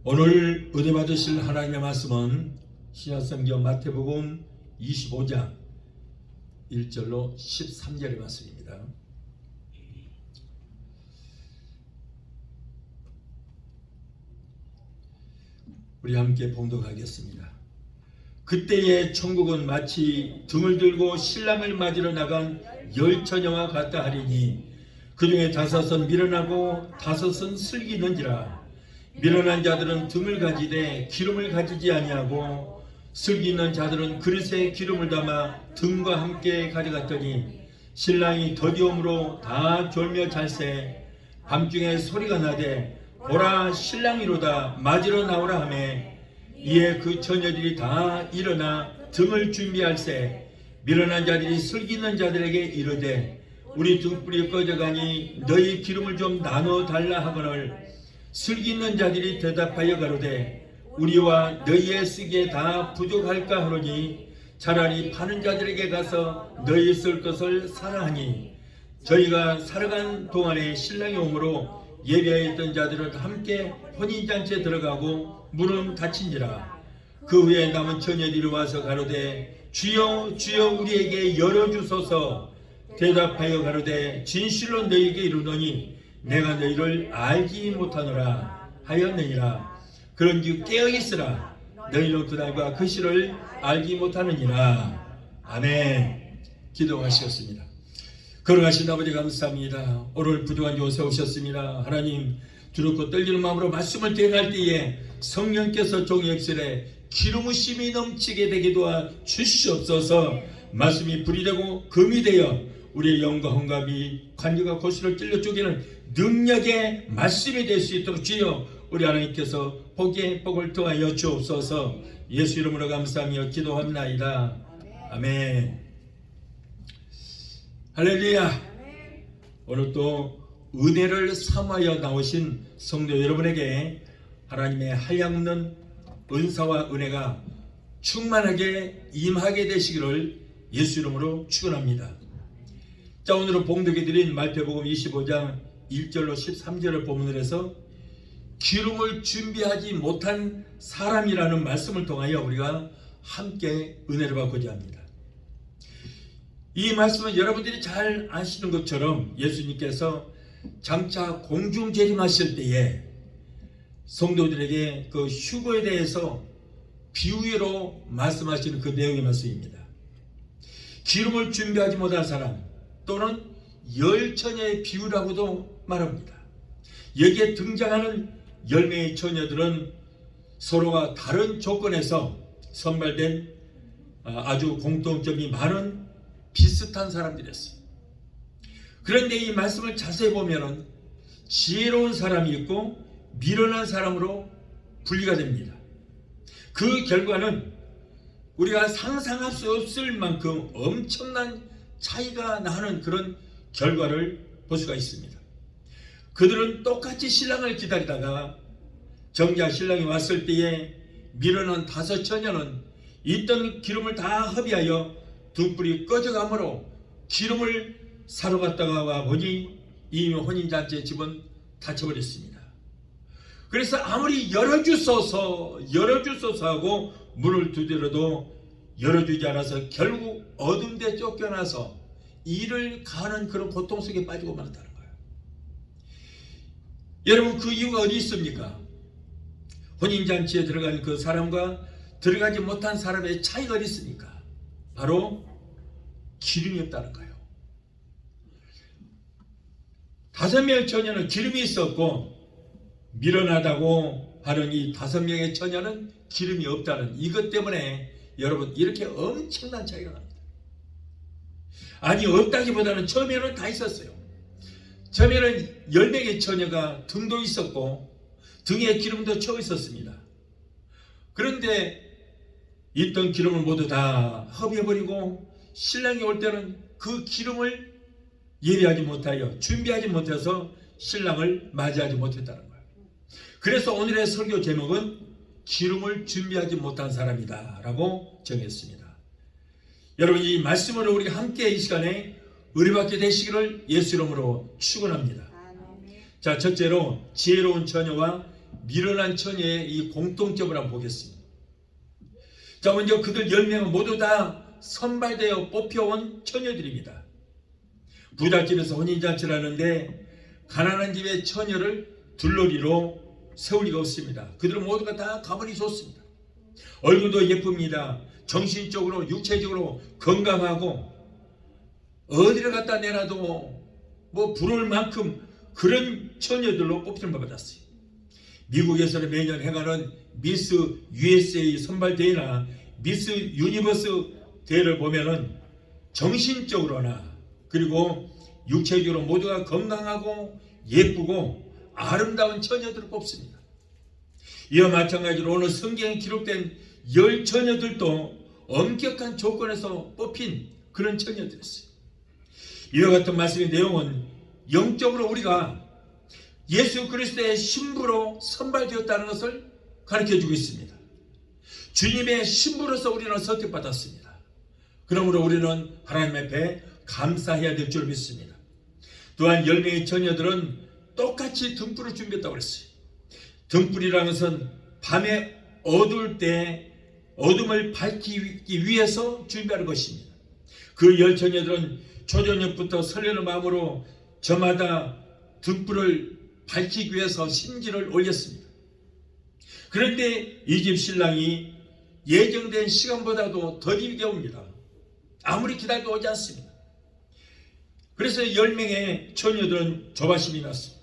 오늘 은혜 받으실 하나님의 말씀은 신약성경 마태복음 25장 1절로 13절의 말씀입니다. 우리 함께 봉독하겠습니다. 그때의 천국은 마치 등을 들고 신랑을 맞으러 나간 열처녀와 같다 하리니 그 중에 5은 미련하고 5은 슬기 있는지라. 미련한 자들은 등을 가지되 기름을 가지지 아니하고 슬기 있는 자들은 그릇에 기름을 담아 등과 함께 가져갔더니 신랑이 더디움으로 다 졸며 잘새 밤중에 소리가 나되 보라 신랑이로다 맞으러 나오라 하매 이에 그 처녀들이 다 일어나 등을 준비할세 미련한 자들이 슬기 있는 자들에게 이르되 우리 등불이 꺼져가니 너희 기름을 좀 나눠 달라 하거늘 슬기 있는 자들이 대답하여 가로되 우리와 너희의 쓰기에 다 부족할까 하노니 차라리 파는 자들에게 가서 너희 쓸 것을 사라 하니 저희가 살아간 동안에 신랑이 오므로 예배하여 있던 자들은 함께 혼인잔치에 들어가고 문은 닫힌지라. 그 후에 남은 처녀들이 와서 가로되 주여 주여 우리에게 열어주소서. 대답하여 가로되 진실로 너희에게 이르노니 내가 너희를 알지 못하노라 하였느니라. 그런즉 깨어있으라. 너희는 그날과 그 시를 알지 못하느니라. 아멘. 기도하시겠습니다. 걸어가신 아버지 감사합니다. 오늘 부족한 주 세우셨습니다. 하나님 두렵고 떨리는 마음으로 말씀을 대행할 때에 성령께서 종의 입술에 기름 부심이 넘치게 되게 도와 주시옵소서. 말씀이 불이 되고 금이 되어 우리의 영과 혼갑이 관계가 고스를 찔러 쪼개는 능력의 말씀이 될 수 있도록 주여 우리 하나님께서 복의 복을 더하여 주옵소서. 예수 이름으로 감사하며 기도합나이다. 아멘. 할렐루야. 오늘 또 은혜를 사모하여 나오신 성도 여러분에게 하나님의 한량없는 은사와 은혜가 충만하게 임하게 되시기를 예수 이름으로 축원합니다. 자, 오늘은 봉독해드린 마태복음 25장 1절로 13절을 본문으로 해서 기름을 준비하지 못한 사람이라는 말씀을 통하여 우리가 함께 은혜를 받고자 합니다. 이 말씀은 여러분들이 잘 아시는 것처럼 예수님께서 장차 공중 재림하실 때에 성도들에게 그 휴거에 대해서 비유로 말씀하시는 그 내용의 말씀입니다. 기름을 준비하지 못한 사람 또는 열처녀의 비유라고도 말합니다. 여기에 등장하는 10명의 처녀들은 서로가 다른 조건에서 선발된 아주 공통점이 많은 비슷한 사람들이었어요. 그런데 이 말씀을 자세히 보면 지혜로운 사람이 있고 미련한 사람으로 분리가 됩니다. 그 결과는 우리가 상상할 수 없을 만큼 엄청난 차이가 나는 그런 결과를 볼 수가 있습니다. 그들은 똑같이 신랑을 기다리다가 정작 신랑이 왔을 때에 미련한 5 처녀는 있던 기름을 다 허비하여 등불이 꺼져가므로 기름을 사러 갔다가 와 보니 이미 혼인잔치의 집은 닫혀버렸습니다. 그래서 아무리 열어주소서 하고 문을 두드려도 열어주지 않아서 결국 어둠에 쫓겨나서 이를 가는 그런 고통 속에 빠지고 말았다는 거예요. 여러분, 그 이유가 어디 있습니까? 혼인잔치에 들어간 그 사람과 들어가지 못한 사람의 차이가 어디 있습니까? 바로 기름이 없다는 거예요. 5명의 처녀는 기름이 있었고 미련하다고 하는 이 5명의 처녀는 기름이 없다는 이것 때문에 여러분 이렇게 엄청난 차이가 납니다. 아니 없다기보다는 처음에는 다 있었어요. 처음에는 10명의 처녀가 등도 있었고 등에 기름도 채워 있었습니다. 그런데 있던 기름을 모두 다 허비해버리고 신랑이 올 때는 그 기름을 예비하지 못하여 준비하지 못해서 신랑을 맞이하지 못했다는 거예요. 그래서 오늘의 설교 제목은 기름을 준비하지 못한 사람이다 라고 정했습니다. 여러분 이 말씀으로 우리가 함께 이 시간에 은혜받게 되시기를 예수 이름으로 축원합니다. 자, 첫째로 지혜로운 처녀와 미련한 처녀의 이 공통점을 한번 보겠습니다. 자, 먼저 그들 10명은 모두 다 선발되어 뽑혀온 처녀들입니다. 부잣집에서 혼인잔치를 하는데 가난한 집의 처녀를 들러리로 세울 리가 없습니다. 그들은 모두가 다 가문이 좋습니다. 얼굴도 예쁩니다. 정신적으로 육체적으로 건강하고 어디를 갖다 내놔도 뭐 부러울 만큼 그런 처녀들로 뽑히는 바 받았어요. 미국에서는 매년 행하는 미스 USA 선발대회나 미스 유니버스 대회를 보면은 정신적으로나 그리고 육체적으로 모두가 건강하고 예쁘고 아름다운 처녀들을 뽑습니다. 이와 마찬가지로 오늘 성경에 기록된 10처녀들도 엄격한 조건에서 뽑힌 그런 처녀들이었어요. 이와 같은 말씀의 내용은 영적으로 우리가 예수 그리스도의 신부로 선발되었다는 것을 가르쳐주고 있습니다. 주님의 신부로서 우리는 선택받았습니다. 그러므로 우리는 하나님 앞에 감사해야 될 줄 믿습니다. 또한 10명의 처녀들은 똑같이 등불을 준비했다고 그랬어요. 등불이라는 것은 밤에 어두울 때 어둠을 밝히기 위해서 준비하는 것입니다. 그 10처녀들은 초저녁부터 설레는 마음으로 저마다 등불을 밝히기 위해서 심지를 올렸습니다. 그런데 이 집 신랑이 예정된 시간보다도 더디게 옵니다. 아무리 기다려도 오지 않습니다. 그래서 10명의 처녀들은 조바심이 났습니다.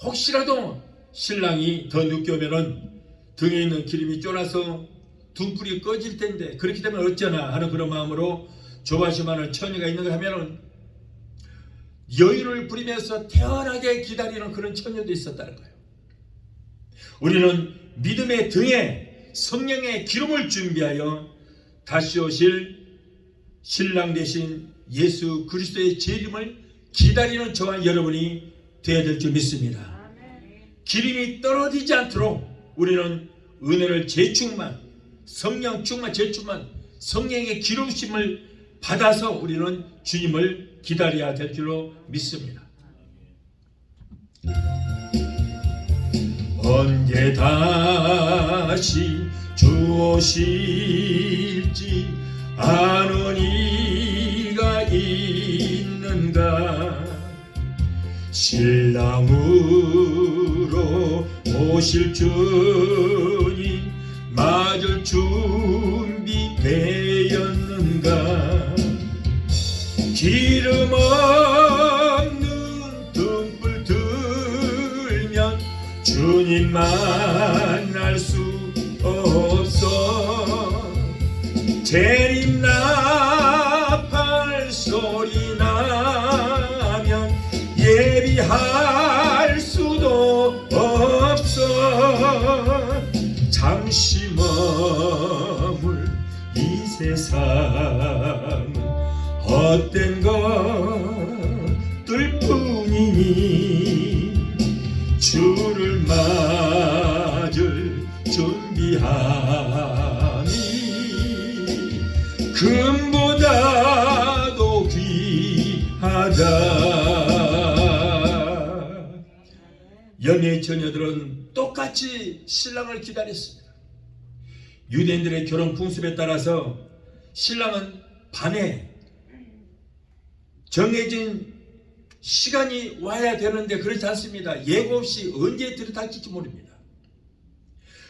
혹시라도 신랑이 더 늦게 오면은 등에 있는 기름이 쫄아서 등불이 꺼질 텐데 그렇게 되면 어쩌나 하는 그런 마음으로 조바심하는 처녀가 있는가 하면은 여유를 부리면서 태연하게 기다리는 그런 처녀도 있었다는 거예요. 우리는 믿음의 등에 성령의 기름을 준비하여 다시 오실 신랑 되신 예수 그리스도의 재림을 기다리는 저와 여러분이 되어야 될 줄 믿습니다. 기름이 떨어지지 않도록 우리는 은혜를 재충만, 성령 충만, 재충만, 성령의 기름심을 받아서 우리는 주님을 기다려야 될 줄로 믿습니다. 언제 다시 주 오실지 아는 이가 있는가. 신랑으로 오실 주님 맞을 준비되었는가. 기름 없는 등불 들면 주님 만날 수 없어. 재림 나팔 소리 나면 예비할 수도 없어. 잠시 머물 이 세상은 헛된 것들 뿐이니 주를 맞을 준비하니 금보다도 귀하다. 연예의 처녀들은 똑같이 신랑을 기다렸습니다. 유대인들의 결혼 풍습에 따라서 신랑은 밤에 정해진 시간이 와야 되는데 그렇지 않습니다. 예고 없이 언제 들이닥칠지 모릅니다.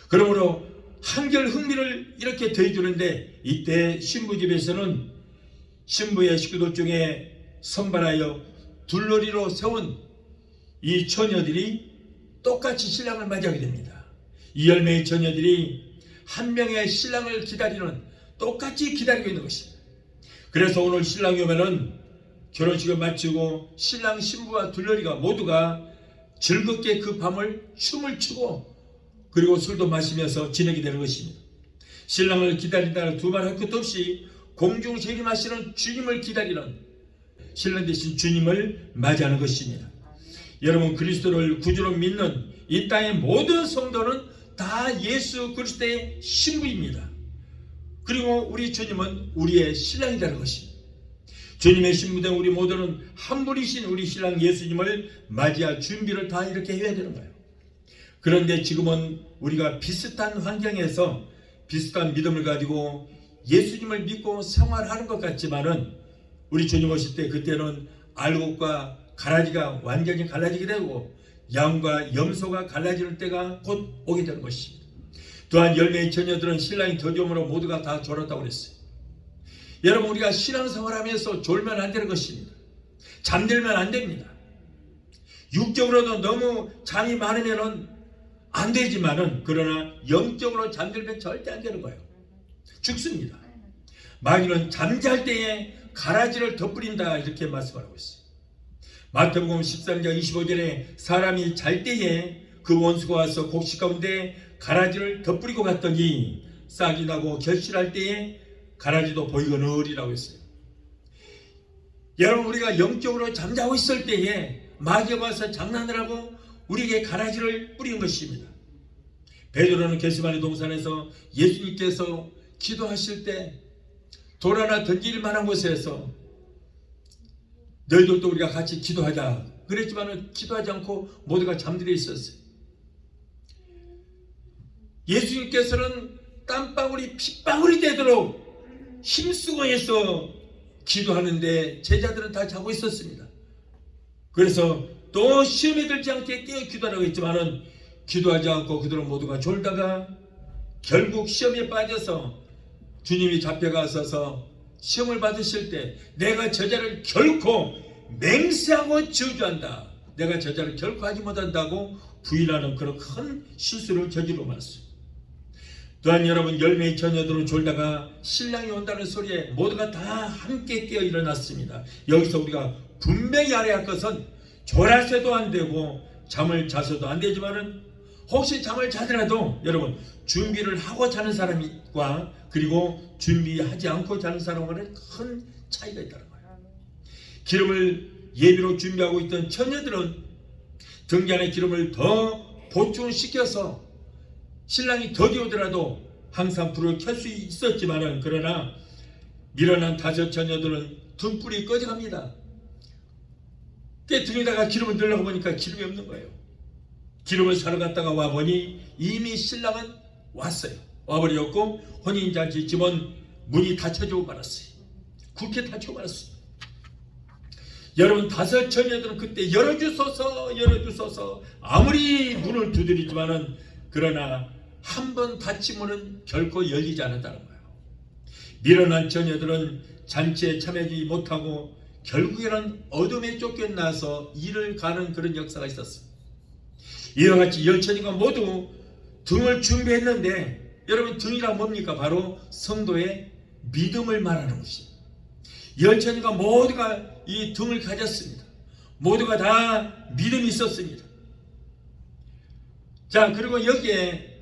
그러므로 한결 흥미를 이렇게 더해주는데, 이때 신부 집에서는 신부의 식구들 중에 선발하여 둘러리로 세운 이 처녀들이 똑같이 신랑을 맞이하게 됩니다. 이 10명의 처녀들이 한 명의 신랑을 기다리는, 똑같이 기다리고 있는 것입니다. 그래서 오늘 신랑이 오면은 결혼식을 마치고 신랑 신부와 둘러리가 모두가 즐겁게 그 밤을 춤을 추고 그리고 술도 마시면서 지내게 되는 것입니다. 신랑을 기다린다는 두말할 것도 없이 공중 재림하시는 주님을 기다리는, 신랑 대신 주님을 맞이하는 것입니다. 여러분, 그리스도를 구주로 믿는 이 땅의 모든 성도는 다 예수 그리스도의 신부입니다. 그리고 우리 주님은 우리의 신랑이라는 것입니다. 주님의 신부된 우리 모두는 한 분이신 우리 신랑 예수님을 맞이할 준비를 다 이렇게 해야 되는 거예요. 그런데 지금은 우리가 비슷한 환경에서 비슷한 믿음을 가지고 예수님을 믿고 생활하는 것 같지만은, 우리 주님 오실 때 그때는 알곡과 가라지가 완전히 갈라지게 되고 양과 염소가 갈라지는 때가 곧 오게 되는 것입니다. 또한 10명의 처녀들은 신랑이 더디움으로 모두가 다 졸았다고 그랬어요. 여러분, 우리가 신앙생활하면서 졸면 안 되는 것입니다. 잠들면 안 됩니다. 육적으로도 너무 잠이 많으면 안 되지만은, 그러나 영적으로 잠들면 절대 안 되는 거예요. 죽습니다. 마귀는 잠잘 때에 가라지를 덧뿌린다, 이렇게 말씀하고 있어요. 마태복음 13장 25절에 사람이 잘 때에 그 원수가 와서 곡식 가운데 가라지를 덧뿌리고 갔더니 싹이 나고 결실할 때에 가라지도 보이거늘이라고 했어요. 여러분, 우리가 영적으로 잠자고 있을 때에 마귀가 와서 장난을 하고 우리에게 가라지를 뿌리는 것입니다. 베드로는 겟세마네 동산에서 예수님께서 기도하실 때 돌 하나 던질 만한 곳에서 너희들도 우리가 같이 기도하자 그랬지만 기도하지 않고 모두가 잠들어 있었어요. 예수님께서는 땀방울이 핏방울이 되도록 힘쓰고 해서 기도하는데 제자들은 다 자고 있었습니다. 그래서 또 시험에 들지 않게 깨어 기도하라고 했지만은 기도하지 않고 그들은 모두가 졸다가 결국 시험에 빠져서 주님이 잡혀가셔서 시험을 받으실 때 내가 저자를 결코 맹세하고 저주한다, 내가 저자를 결코 하지 못한다고 부인하는 그런 큰 실수를 저지르고 말았어요. 또한 여러분, 10명의 처녀들은 졸다가 신랑이 온다는 소리에 모두가 다 함께 깨어 일어났습니다. 여기서 우리가 분명히 알아야 할 것은 졸아서도 안 되고 잠을 자서도 안 되지만은, 혹시 잠을 자더라도 여러분, 준비를 하고 자는 사람과 그리고 준비하지 않고 자는 사람과는 큰 차이가 있다는 거예요. 기름을 예비로 준비하고 있던 처녀들은 등잔에 기름을 더 보충시켜서 신랑이 더디 오더라도 항상 불을 켤 수 있었지만은, 그러나 밀어난 5 처녀들은 등불이 꺼져갑니다. 등에다가 기름을 넣으려고 보니까 기름이 없는 거예요. 기름을 사러 갔다가 와보니 이미 신랑은 왔어요. 와버렸고 혼인잔치 집은 문이 닫혀지고 말았어요. 굵게 닫히고 말았어요. 여러분, 5 처녀들은 그때 열어주소서 아무리 문을 두드리지만은, 그러나 한 번 닫힌 문은 결코 열리지 않았다는 거예요. 밀어난 처녀들은 잔치에 참여하지 못하고 결국에는 어둠에 쫓겨나서 일을 가는 그런 역사가 있었어요. 이와 같이 10처녀가 모두 등을 준비했는데, 여러분, 등이란 뭡니까? 바로 성도의 믿음을 말하는 것입니다. 10처녀가 모두가 이 등을 가졌습니다. 모두가 다 믿음이 있었습니다. 자, 그리고 여기에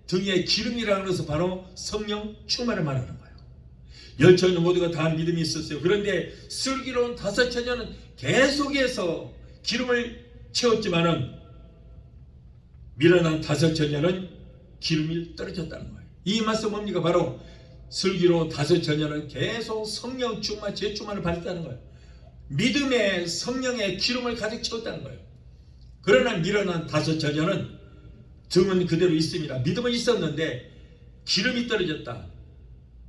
등에 기름이라는 것은 바로 성령 충만을 말하는 거예요. 10처녀 모두가 다 믿음이 있었어요. 그런데 슬기로운 5 처녀는 계속해서 기름을 채웠지만은, 밀어난 5 처녀는 기름이 떨어졌다는 거예요. 이 말씀 뭡니까? 바로 슬기로운 5 처녀는 계속 성령 충만, 재충만을 받았다는 거예요. 믿음의 성령의 기름을 가득 채웠다는 거예요. 그러나 밀어난 5 처녀는 등은 그대로 있습니다. 믿음은 있었는데 기름이 떨어졌다,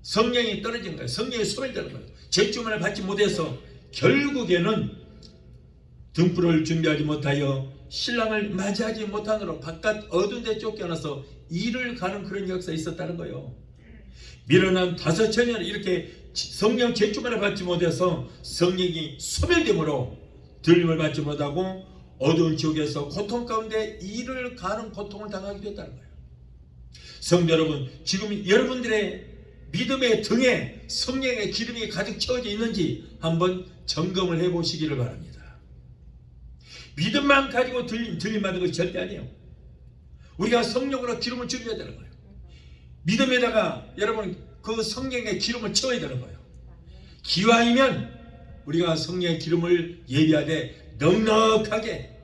성령이 떨어진 거예요. 성령이 소멸되는 거예요. 재충만을 받지 못해서 결국에는 등불을 준비하지 못하여 신랑을 맞이하지 못하므로 바깥 어두운 데 쫓겨나서 이를 가는 그런 역사가 있었다는 거예요. 밀어난 5 처녀는 이렇게 성령 제주만을 받지 못해서 성령이 소멸됨으로 들림을 받지 못하고 어두운 지옥에서 고통 가운데 이를 가는 고통을 당하게 됐다는 거예요. 성도 여러분, 지금 여러분들의 믿음의 등에 성령의 기름이 가득 채워져 있는지 한번 점검을 해보시기를 바랍니다. 믿음만 가지고 들림 받는 것이 절대 아니에요. 우리가 성령으로 기름을 준비해야 되는 거예요. 믿음에다가 여러분 그 성령의 기름을 채워야 되는 거예요. 기왕이면 우리가 성령의 기름을 예비하되 넉넉하게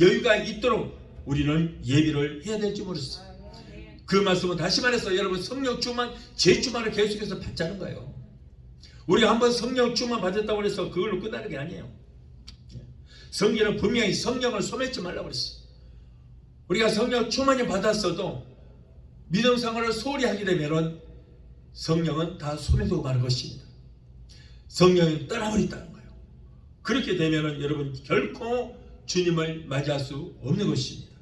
여유가 있도록 우리는 예비를 해야 될지 모르겠어요. 그 말씀은 다시 말해서 여러분 성령 충만 제주만을 계속해서 받자는 거예요. 우리가 한번 성령 충만 받았다고 해서 그걸로 끝나는 게 아니에요. 성경은 분명히 성령을 소멸치 말라고 그랬어요. 우리가 성령 충만이 받았어도 믿음 생활을 소홀히 하게 되면 성령은 다 소멸되고 마는 것입니다. 성령이 떠나버린다는 거예요. 그렇게 되면 여러분 결코 주님을 맞이할 수 없는 것입니다.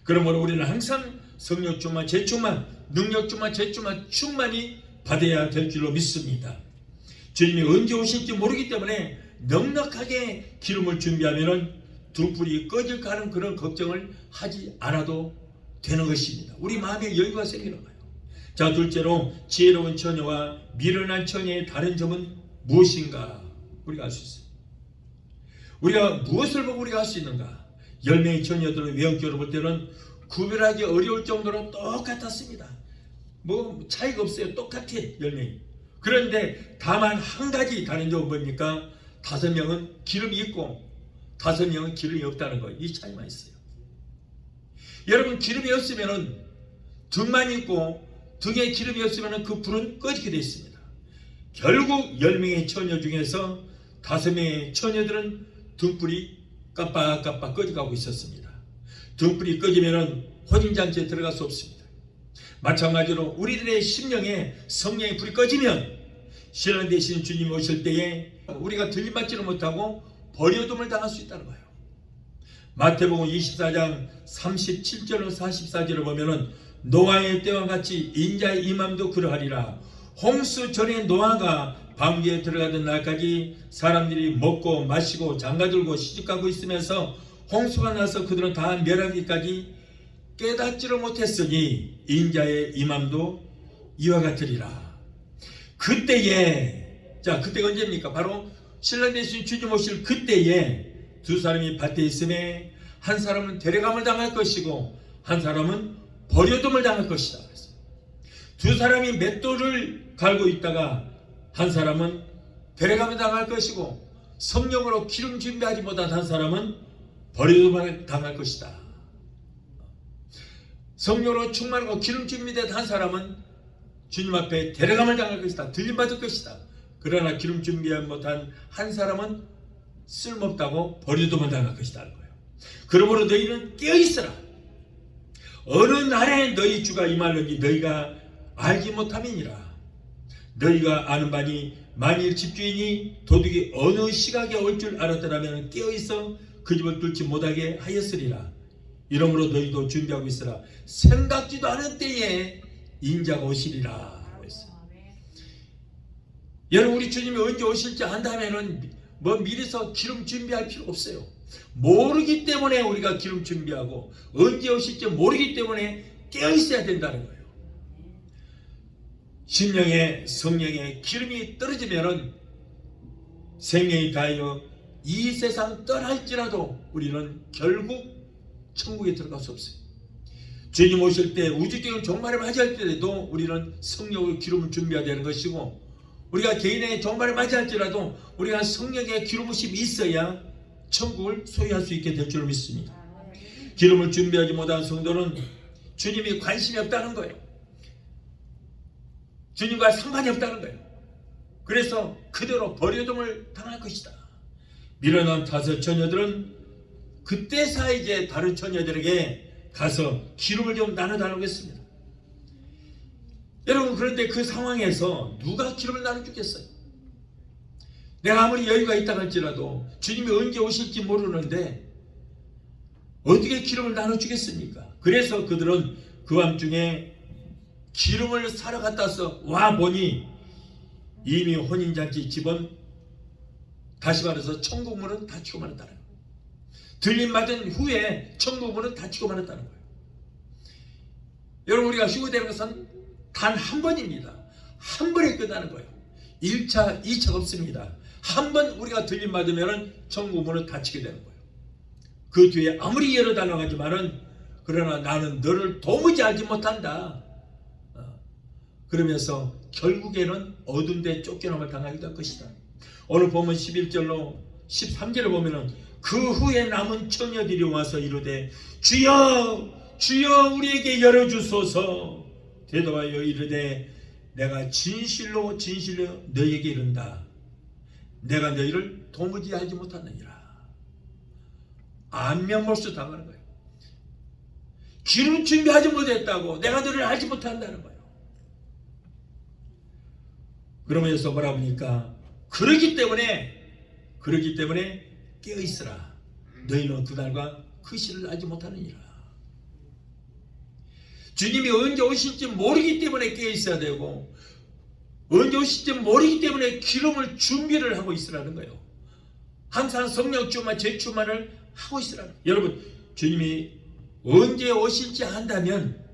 그러므로 우리는 항상 성령 충만, 재충만, 능력 충만, 재충만, 충만이 받아야 될 줄로 믿습니다. 주님이 언제 오실지 모르기 때문에 넉넉하게 기름을 준비하면 등불이 꺼질까 하는 그런 걱정을 하지 않아도 되는 것입니다. 우리 마음에 여유가 생기는 거예요. 자, 둘째로 지혜로운 처녀와 미련한 처녀의 다른 점은 무엇인가 우리가 알 수 있어요. 우리가 무엇을 보고 우리가 알 수 있는가? 10명의 처녀들의 외형적으로 볼 때는 구별하기 어려울 정도로 똑같았습니다. 뭐 차이가 없어요. 똑같아 10명이. 그런데 다만 한 가지 다른 점은 뭡니까? 5명은 기름이 있고 5명은 기름이 없다는 거예요. 이 차이만 있어요. 여러분 기름이 없으면 등만 있고 등에 기름이 없으면 그 불은 꺼지게 되어 있습니다. 결국 10명의 처녀 중에서 5명의 처녀들은 등불이 깜빡깜빡 꺼져가고 있었습니다. 등불이 꺼지면 혼인잔치에 들어갈 수 없습니다. 마찬가지로 우리들의 심령에 성령의 불이 꺼지면 신랑 되신 주님이 오실 때에 우리가 들림받지를 못하고 버려둠을 당할 수 있다는 거예요. 마태복음 24장 37절로 44절을 보면은 노아의 때와 같이 인자의 임함도 그러하리라. 홍수 전에 노아가 방주에 들어가던 날까지 사람들이 먹고 마시고 장가들고 시집가고 있으면서 홍수가 나서 그들은 다 멸하기까지 깨닫지를 못했으니 인자의 임함도 이와 같으리라. 그때에, 자, 그때가 언제입니까? 바로 신랑 되신 주님 오실 그때에 두 사람이 밭에 있음에 한 사람은 데려감을 당할 것이고 한 사람은 버려둠을 당할 것이다. 두 사람이 맷돌을 갈고 있다가 한 사람은 데려감을 당할 것이고 성령으로 기름 준비하지 못한 한 사람은 버려둠을 당할 것이다. 성령으로 충만하고 기름 준비된 한 사람은 주님 앞에 데려감을 당할 것이다. 들림받을 것이다. 그러나 기름 준비하지 못한 한 사람은 쓸모없다고 버려둠을 당할 것이다 하는 거예요. 그러므로 너희는 깨어있어라. 어느 날에 너희 주가 임하는지 너희가 알지 못함이니라. 너희가 아는 바니 만일 집주인이 도둑이 어느 시각에 올 줄 알았더라면 깨어있어 그 집을 뚫지 못하게 하였으리라. 이러므로 너희도 준비하고 있으라. 생각지도 않은 때에 인자가 오시리라. 여러분 우리 주님이 언제 오실지 안다면은 뭐 미리서 기름 준비할 필요 없어요. 모르기 때문에 우리가 기름 준비하고 언제 오실지 모르기 때문에 깨어 있어야 된다는 거예요. 심령에 성령에 기름이 떨어지면은 생명이 다하여 이 세상 떠날지라도 우리는 결국 천국에 들어갈 수 없어요. 주님 오실 때 우주적인 종말을 맞이할 때에도 우리는 성령의 기름을 준비해야 되는 것이고 우리가 개인의 종말을 맞이할지라도 우리가 성령의 기름부심이 있어야 천국을 소유할 수 있게 될 줄 믿습니다. 기름을 준비하지 못한 성도는 주님이 관심이 없다는 거예요. 주님과 상관이 없다는 거예요. 그래서 그대로 버려둠을 당할 것이다. 밀어난 5 처녀들은 그때서 이제 다른 처녀들에게 가서 기름을 좀 나눠달라고 했습니다. 여러분 그런데 그 상황에서 누가 기름을 나눠주겠어요? 내가 아무리 여유가 있다 할지라도 주님이 언제 오실지 모르는데 어떻게 기름을 나눠주겠습니까? 그래서 그들은 그 밤중에 기름을 사러 갔다 와 보니 이미 혼인잔치 집은 다시 말해서 천국문은 닫히고 말았다는 거예요. 들림받은 후에 천국문은 닫히고 말았다는 거예요. 여러분, 우리가 휴거되는 것은 단 한 번입니다. 한 번에 끝나는 거예요. 1차, 2차가 없습니다. 한 번 우리가 들림받으면 천국문은 닫히게 되는 거예요. 그 뒤에 아무리 열어달라고 하지만은 그러나 나는 너를 도무지 알지 못한다. 그러면서 결국에는 어두운 데 쫓겨남을 당하게 될 것이다. 오늘 보면 11절로 13절을 보면은 그 후에 남은 처녀들이 와서 이르되 주여 주여 우리에게 열어주소서. 대답하여 이르되 내가 진실로 진실로 너희에게 이른다. 내가 너희를 도무지 알지 못하느니라. 안면몰수 당하는 거예요. 기름 준비하지 못했다고 내가 너를 알지 못한다는 거예요. 그러면서 뭐라 보니까 그러기 때문에 깨어있으라. 너희는 그날과 그 시를 알지 못하느니라. 주님이 언제 오실지 모르기 때문에 깨어있어야 되고, 언제 오실지 모르기 때문에 기름을 준비를 하고 있으라는 거예요. 항상 성령 충만, 제 충만을 하고 있으라는 거예요. 여러분, 주님이 언제 오실지 안다면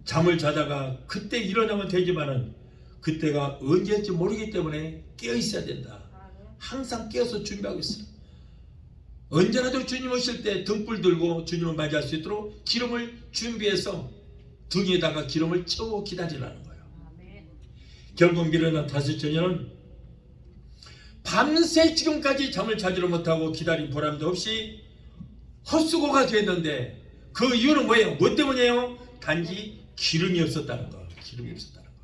잠을 자다가 그때 일어나면 되지만은 그때가 언제일지 모르기 때문에 깨어있어야 된다. 항상 깨어서 준비하고 있어요. 언제라도 주님 오실 때 등불 들고 주님을 맞이할 수 있도록 기름을 준비해서 등에다가 기름을 채워 기다리라는 거예요. 결국 미련한 다섯 처녀는 밤새 지금까지 잠을 자지를 못하고 기다린 보람도 없이 헛수고가 됐는데 그 이유는 뭐예요? 뭐 때문이에요? 단지 기름이 없었다는 거. 기름이 없었다는 거.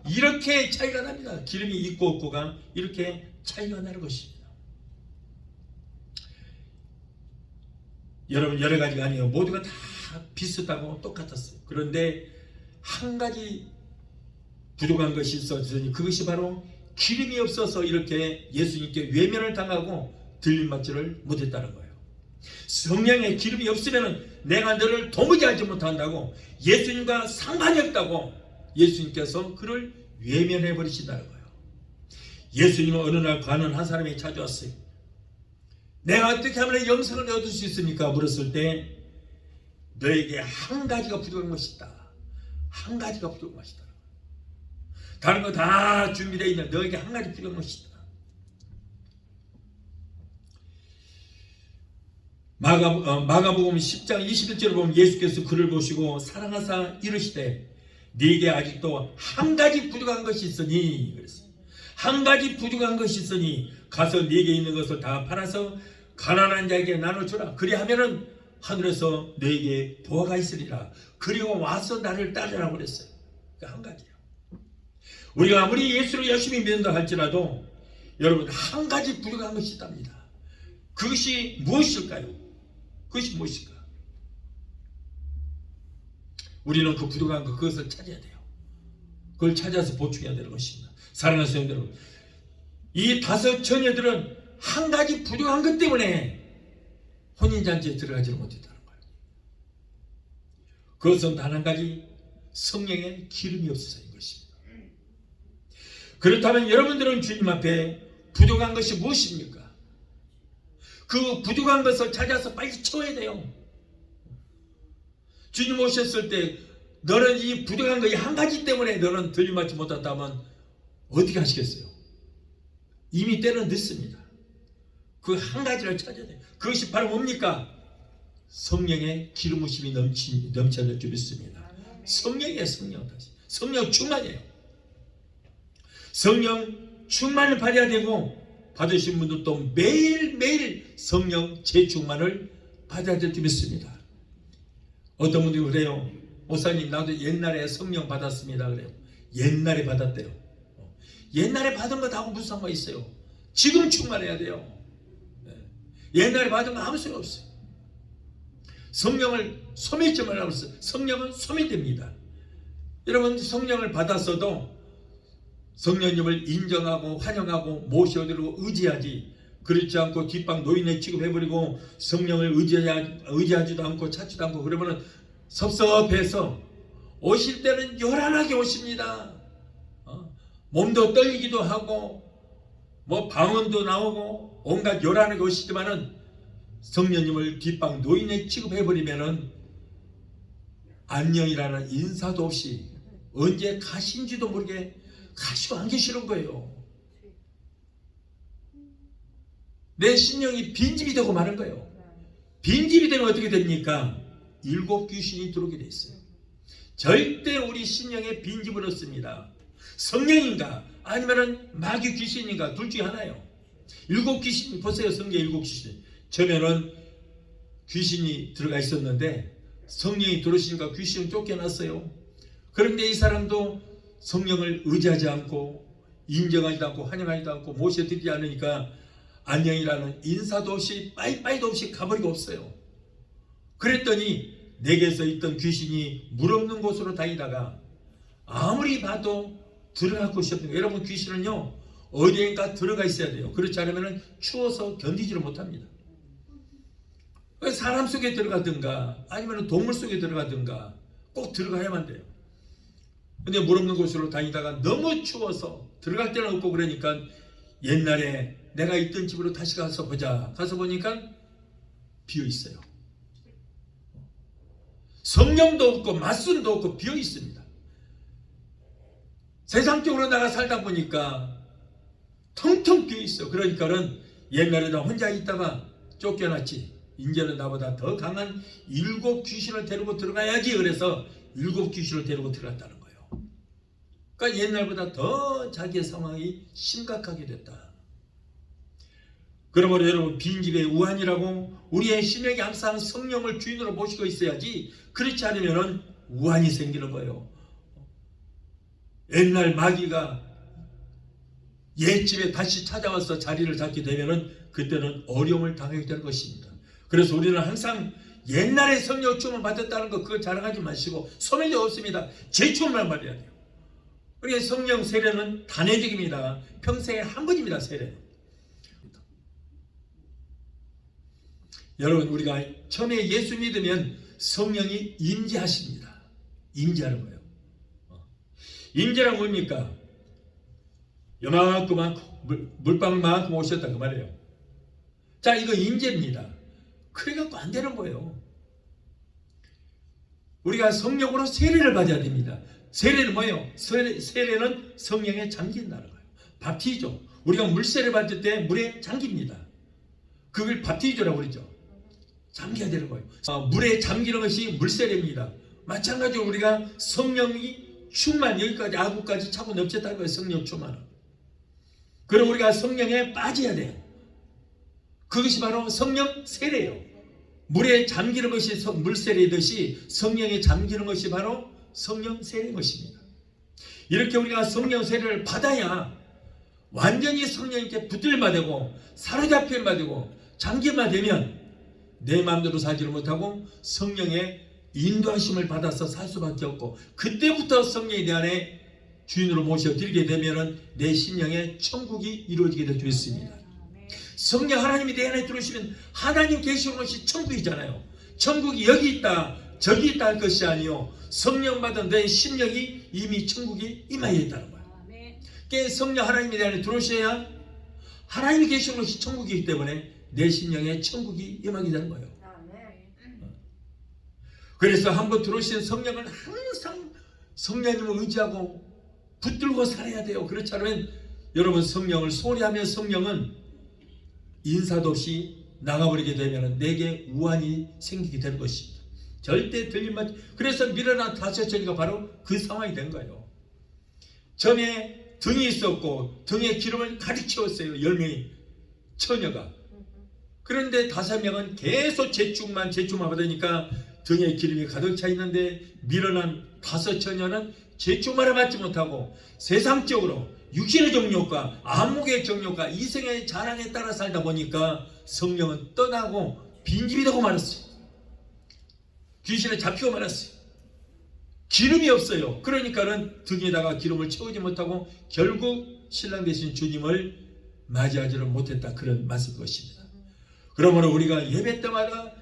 이렇게 차이가 납니다. 기름이 있고 없고가 이렇게 차이가 나는 것입니다. 여러분, 여러 가지가 아니에요. 모두가 다 비슷하고 똑같았어요. 그런데 한 가지 부족한 것이 있었으니 그것이 바로 기름이 없어서 이렇게 예수님께 외면을 당하고 들림받지를 못했다는 거예요. 성령의 기름이 없으면 내가 너를 도무지 알지 못한다고, 예수님과 상관이 없다고 예수님께서 그를 외면해 버리신다는 거예요. 예수님은 어느 날 관원 한 사람이 찾아왔어요. 내가 어떻게 하면 영생을 얻을 수 있습니까? 물었을 때 너에게 한 가지가 부족한 것이다. 한 가지가 부족한 것이다. 다른 거 다 준비되어 있는 너에게 한 가지 부족한 것이다. 마가복음 10장 21절을 보면 예수께서 그를 보시고 사랑하사 이르시되 네게 아직도 한 가지 부족한 것이 있으니, 그랬어요. 한 가지 부족한 것이 있으니 가서 네게 있는 것을 다 팔아서 가난한 자에게 나눠주라. 그리하면은 하늘에서 너에게 보화가 있으리라. 그리고 와서 나를 따르라고 그랬어요. 한 가지예요. 우리가 아무리 예수를 열심히 믿는다 할지라도 여러분, 한 가지 부족한 것이 있답니다. 그것이 무엇일까요? 그것이 무엇일까? 우리는 그 부족한 것, 그것을 찾아야 돼요. 그걸 찾아서 보충해야 되는 것입니다. 사랑하는 성도 여러분, 이 다섯 처녀들은 한 가지 부족한 것 때문에 혼인잔치에 들어가지를 못했다는 거예요. 그것은 단 한 가지, 성령의 기름이 없어서인 것입니다. 그렇다면 여러분들은 주님 앞에 부족한 것이 무엇입니까? 그 부족한 것을 찾아서 빨리 채워야 돼요. 주님 오셨을 때 너는 이 부족한 거 한 가지 때문에 너는 들림받지 못했다면 어떻게 하시겠어요? 이미 때는 늦습니다. 그 한 가지를 찾아야 돼요. 그것이 바로 뭡니까? 성령의 기름 부심이 넘쳐날 줄 믿습니다. 성령이에요. 성령 충만이에요. 성령 충만을 받아야 되고, 받으신 분들도 매일매일 성령 재충만을 받아야 될 줄 믿습니다. 어떤 분들이 그래요. 목사님, 나도 옛날에 성령 받았습니다. 그래요. 옛날에 받았대요. 옛날에 받은 거 하고 무슨 상관이 있어요? 지금 충만해야 돼요. 옛날에 받은 거 아무 소용 없어요. 성령을 소멸하지 말라고 했어요. 성령은 소멸됩니다. 여러분, 성령을 받았어도 성령님을 인정하고 환영하고 모셔드리고 의지하지, 그렇지 않고 뒷방 노인에 취급해버리고 성령을 의지하지도 않고 찾지도 않고 그러면은 섭섭해서 오실 때는 요란하게 오십니다. 몸도 떨리기도 하고 뭐 방언도 나오고 온갖 요란하게 오시지만은 성령님을 뒷방 노인에 취급해버리면은 안녕이라는 인사도 없이 언제 가신지도 모르게 가시고 안 계시는 거예요. 내 신령이 빈집이 되고 마는 거예요. 빈집이 되면 어떻게 됩니까? 7 귀신이 들어오게 돼 있어요. 절대 우리 신령에 빈집은 없습니다. 성령인가 아니면은 마귀 귀신인가 둘 중에 하나예요. 7 귀신 보세요. 성경 7 귀신. 처음에는 귀신이 들어가 있었는데 성령이 들어오시니까 귀신은 쫓겨났어요. 그런데 이 사람도 성령을 의지하지 않고 인정하지도 않고 환영하지도 않고 모셔드리지 않으니까 안녕이라는 인사도 없이 빠이빠이도 없이 가버리고 없어요. 그랬더니 내게서 있던 귀신이 물 없는 곳으로 다니다가 아무리 봐도 들어갈 곳이 없는 거예요. 여러분 귀신은요 어디엔가 들어가 있어야 돼요. 그렇지 않으면 추워서 견디지를 못합니다. 사람 속에 들어가든가 아니면 동물 속에 들어가든가 꼭 들어가야만 돼요. 근데 물 없는 곳으로 다니다가 너무 추워서 들어갈 데는 없고 그러니까 옛날에 내가 있던 집으로 다시 가서 보자. 가서 보니까 비어 있어요. 성령도 없고 맞순도 없고 비어 있습니다. 세상적으로 나가 살다 보니까 텅텅 비어 있어. 그러니까는 옛날에 나 혼자 있다가 쫓겨났지. 이제는 나보다 더 강한 7 귀신을 데리고 들어가야지. 그래서 7 귀신을 데리고 들어갔다는 거예요. 그러니까 옛날보다 더 자기의 상황이 심각하게 됐다. 그러므로 여러분 빈집의 우환이라고 우리의 신령이 항상 성령을 주인으로 모시고 있어야지. 그렇지 않으면 우환이 생기는 거예요. 옛날 마귀가 옛집에 다시 찾아와서 자리를 잡게 되면 그때는 어려움을 당하게 될 것입니다. 그래서 우리는 항상 옛날에 성령 주음을 받았다는 거 그거 자랑하지 마시고 소멸이 없습니다. 제 주음만 받아야 돼요. 우리의 성령 세례는 단회적입니다. 평생에 한 번입니다. 세례는. 여러분 우리가 처음에 예수 믿으면 성령이 임재하십니다. 임재하는 거예요. 임재란 뭡니까? 요만큼 물방울만큼 오셨다 그 말이에요. 자 이거 임재입니다. 그래갖고 안 되는 거예요. 우리가 성령으로 세례를 받아야 됩니다. 세례는 뭐예요? 세례는 성령에 잠긴다는 거예요. 바티죠. 우리가 물세례 받을 때 물에 잠깁니다. 그걸 바티조라고 그러죠. 잠겨야 되는 거예요. 물에 잠기는 것이 물세례입니다. 마찬가지로 우리가 성령이 충만 여기까지 아구까지 차고 넘쳤다는 거예요. 성령 충만은. 그럼 우리가 성령에 빠져야 돼요. 그것이 바로 성령 세례예요. 물에 잠기는 것이 물세례이듯이 성령에 잠기는 것이 바로 성령 세례인 것입니다. 이렇게 우리가 성령 세례를 받아야 완전히 성령님께 붙들만 되고 사로잡힐만 되고 잠길만 되면 내 마음대로 살지를 못하고 성령의 인도하심을 받아서 살 수밖에 없고 그때부터 성령이 내 안에 주인으로 모셔드리게 되면 내 심령에 천국이 이루어지게 될 수 있습니다. 성령 하나님이 내 안에 들어오시면 하나님 계시는 것이 천국이잖아요. 천국이 여기 있다 저기 있다 할 것이 아니요 성령 받은 내 심령이 이미 천국이 임하여 있다는 거예요. 그러니까 성령 하나님이 내 안에 들어오셔야 하나님이 계시는 것이 천국이기 때문에 내 심령에 천국이 임하게 되는 거예요. 그래서 한번 들어오신 성령은 항상 성령님을 의지하고 붙들고 살아야 돼요. 그렇지 않으면 여러분 성령을 소홀히 하면 성령은 인사도 없이 나가버리게 되면 내게 우환이 생기게 되는 것입니다. 절대 들림만. 그래서 밀어난 5처리가 바로 그 상황이 된 거예요. 전에 등이 있었고 등에 기름을 가득 채웠어요. 10명이 처녀가. 그런데 5명은 계속 재충만 받으니까 등에 기름이 가득 차 있는데 밀어난 5처녀는 재충만을 받지 못하고 세상적으로 육신의 정욕과 안목의 정욕과 이생의 자랑에 따라 살다 보니까 성령은 떠나고 빈집이 되고 말았어요. 귀신에 잡히고 말았어요. 기름이 없어요. 그러니까는 등에다가 기름을 채우지 못하고 결국 신랑 되신 주님을 맞이하지를 못했다. 그런 말씀인 것입니다. 그러므로 우리가 예배 때마다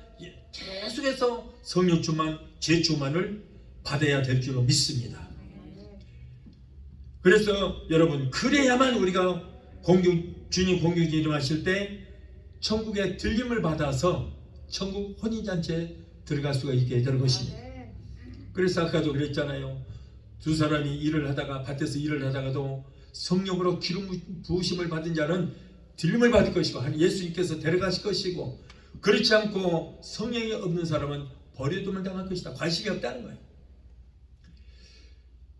계속해서 성령 충만 제초만을 받아야 될 줄로 믿습니다. 그래서 여러분, 그래야만 우리가 주님 공중에 이름하실 때 천국의 들림을 받아서 천국 혼인잔치에 들어갈 수가 있게 되는 것입니다. 그래서 아까도 그랬잖아요. 두 사람이 일을 하다가, 밭에서 일을 하다가도 성령으로 기름 부으심을 받은 자는 들림을 받을 것이고 예수님께서 데려가실 것이고, 그렇지 않고 성령이 없는 사람은 버려둠을 당할 것이다. 관심이 없다는 거예요.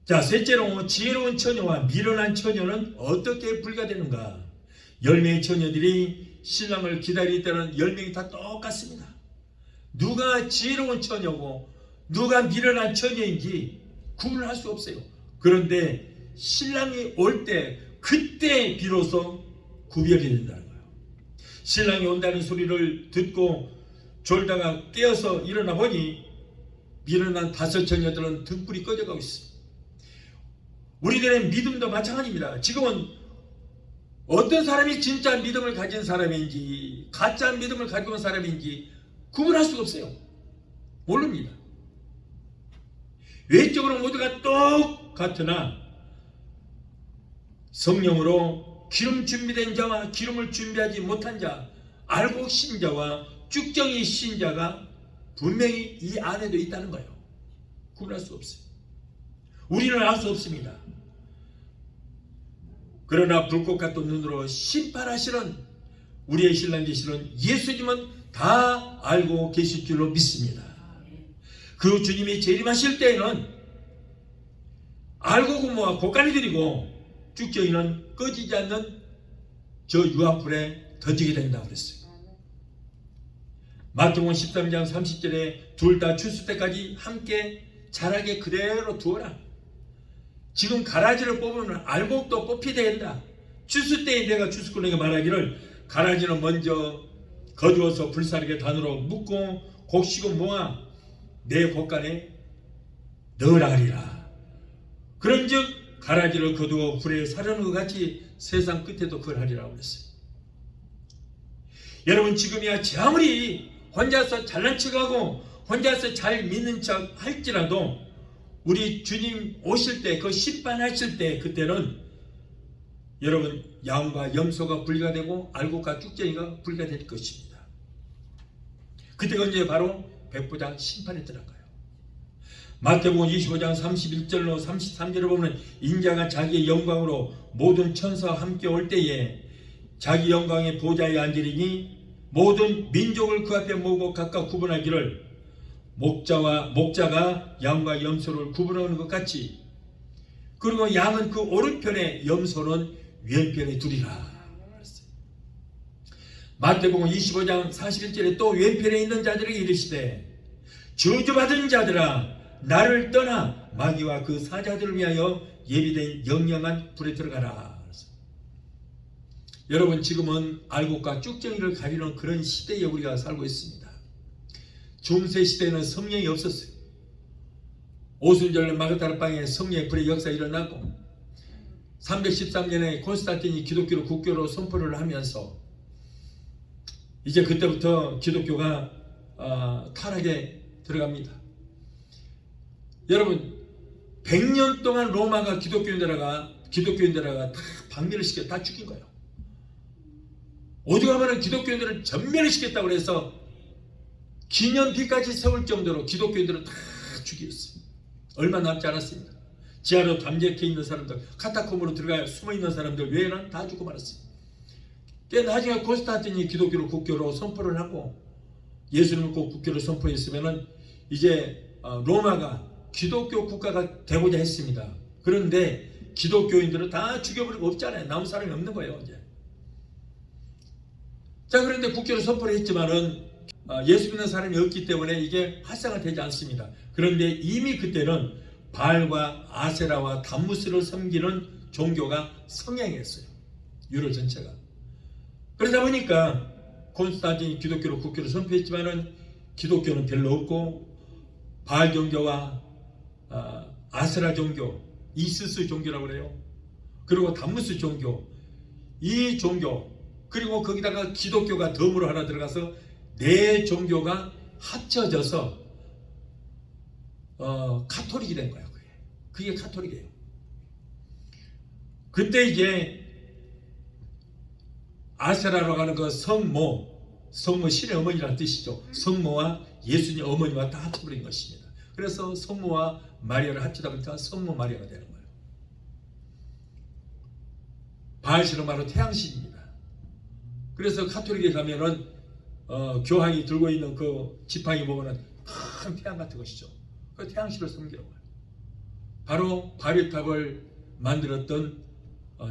자, 셋째로 지혜로운 처녀와 미련한 처녀는 어떻게 분리되는가? 10명의 처녀들이 신랑을 기다릴 때는 10명이 다 똑같습니다. 누가 지혜로운 처녀고 누가 미련한 처녀인지 구분을 할 수 없어요. 그런데 신랑이 올 때, 그때 비로소 구별이 된다는 거예요. 신랑이 온다는 소리를 듣고 졸다가 깨어서 일어나 보니 미련한 5 처녀들은 등불이 꺼져가고 있습니다. 우리들의 믿음도 마찬가지입니다. 지금은 어떤 사람이 진짜 믿음을 가진 사람인지 가짜 믿음을 가지고 온 사람인지 구분할 수가 없어요. 모릅니다. 외적으로 모두가 똑같으나 성령으로 기름 준비된 자와 기름을 준비하지 못한 자, 알곡 신자와 쭉정이 신자가 분명히 이 안에도 있다는 거예요. 구분할 수 없어요. 우리는 알 수 없습니다. 그러나 불꽃 같은 눈으로 심판하시는 우리의 신랑 되시는 예수님은 다 알고 계실 줄로 믿습니다. 그 주님이 재림하실 때에는 알고 고모와 고간이 드리고 쭉정이는 꺼지지 않는 저 유황불에 던지게 된다고 그랬어요. 마태복음 13장 30절에 둘 다 추수 때까지 함께 자라게 그대로 두어라. 지금 가라지를 뽑으면 알곡도 뽑히게 된다. 추수 때에 내가 추수꾼에게 말하기를 가라지는 먼저 거두어서 불사르게 단으로 묶고 곡식은 모아 내 곡간에 넣으라 하리라. 그런즉 가라지를 거두어 불에 사르는 것 같이 세상 끝에도 그걸 하리라고 그랬어요. 여러분, 지금이야 아무리 혼자서 잘난 척하고 혼자서 잘 믿는 척 할지라도 우리 주님 오실 때, 그 심판하실 때, 그때는 여러분 양과 염소가 분리가 되고 알곡과 쭉정이가 분리가 될 것입니다. 그때가 언제? 바로 백부장 심판에 들어가요. 마태복음 25장 31절로 33절을 보면 인자가 자기의 영광으로 모든 천사와 함께 올 때에 자기 영광의 보좌에 앉으리니 모든 민족을 그 앞에 모으고 각각 구분하기를 목자가 양과 염소를 구분하는 것 같이, 그리고 양은 그 오른편에 염소는 왼편에 두리라. 마태복음 25장 41절에 또 왼편에 있는 자들에게 이르시되 저주받은 자들아 나를 떠나 마귀와 그 사자들을 위하여 예비된 영영한 불에 들어가라. 여러분, 지금은 알곡과 쭉정이를 가리는 그런 시대에 우리가 살고 있습니다. 중세 시대에는 성령이 없었어요. 오순절 마그다라방에 성령의 불의 역사가 일어나고 313년에 콘스탄틴이 기독교를 국교로 선포를 하면서 이제 그때부터 기독교가 타락에 들어갑니다. 여러분, 100년 동안 로마가 기독교인들아가 다 박멸을 시켜 다 죽인 거예요. 어디 가면은 기독교인들을 전멸을 시켰다고 해서 기념비까지 세울 정도로 기독교인들을 다 죽였어요. 얼마 남지 않았습니다. 지하로 잠재해 있는 사람들, 카타콤으로 들어가 숨어 있는 사람들 외에는 다 죽고 말았어요. 나중에 콘스탄틴이 기독교를 국교로 선포를 하고 예수님을 꼭 국교로 선포했으면은 이제 로마가 기독교 국가가 되고자 했습니다. 그런데 기독교인들은 다 죽여버리고 없잖아요. 남은 사람이 없는 거예요. 이제. 자, 그런데 국교로 선포를 했지만은 예수 믿는 사람이 없기 때문에 이게 활성화되지 않습니다. 그런데 이미 그때는 바알과 아세라와 담무스를 섬기는 종교가 성행했어요. 유럽 전체가. 그러다 보니까 콘스탄틴이 기독교로 국교를 선포했지만은 기독교는 별로 없고 바알 종교와 아세라 종교, 이시스 종교라고 그래요. 그리고 담무스 종교, 이 종교, 그리고 거기다가 기독교가 덤으로 하나 들어가서 네 종교가 합쳐져서 가톨릭이 된 거예요. 그게 가톨릭이에요. 그때 이제 아세라라고 하는 그 성모 신의 어머니라는 뜻이죠. 성모와 예수님 어머니와 다 합쳐버린 것입니다. 그래서 성모와 마리아를 합치다 보니까 성모 마리아가 되는 거예요. 바알신은 바로 태양신입니다. 그래서 가톨릭에 가면은 교황이 들고 있는 그 지팡이 보면은 큰 태양 같은 것이죠. 그 태양신을 섬기는 거예요. 바로 바알탑을 만들었던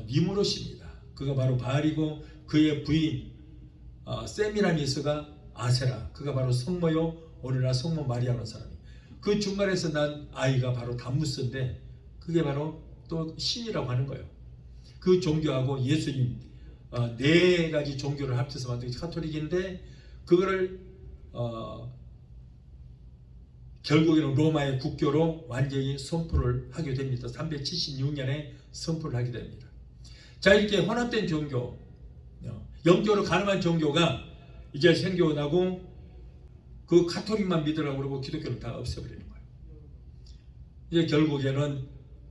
니무롯입니다. 그가 바로 바알이고 그의 부인 세미라미스가 아세라, 그가 바로 성모요 오늘날 성모 마리아라는 사람이에요. 그 중간에서 난 아이가 바로 담무스인데 그게 바로 또 신이라고 하는 거예요. 그 종교하고 예수님 네 가지 종교를 합쳐서 만든 가톨릭인데 그거를 결국에는 로마의 국교로 완전히 선포를 하게 됩니다. 376년에 선포를 하게 됩니다. 자, 이렇게 혼합된 종교, 영적으로 가능한 종교가 이제 생겨나고 그 가톨릭만 믿으라고 그러고 기독교를 다 없애버리는 거예요. 이제 결국에는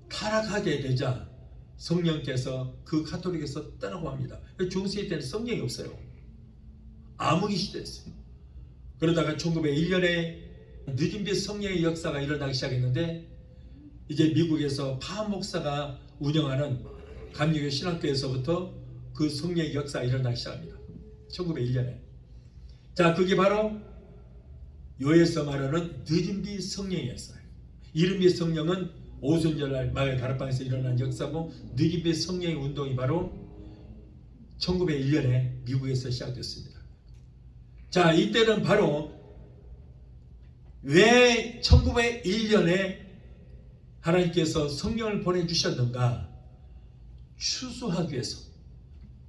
타락하게 되자 성령께서 그 가톨릭에서 떠나고 합니다. 중세기 때는 성령이 없어요. 암흑의 시대였어요. 그러다가 1901년에 늦은 빛 성령의 역사가 일어나기 시작했는데 이제 미국에서 파 목사가 운영하는 감리교 신학교에서부터 그 성령의 역사가 일어나기 시작합니다. 1901년에. 자, 그게 바로 요에서 말하는 늦은 빛 성령의 역사예요. 이른 빛 성령은 오순절날 마을 다락방에서 일어난 역사고 늦은 빛 성령의 운동이 바로 1901년에 미국에서 시작됐습니다. 자, 이때는 바로 왜 1901년에 하나님께서 성령을 보내주셨는가? 추수하기 위해서.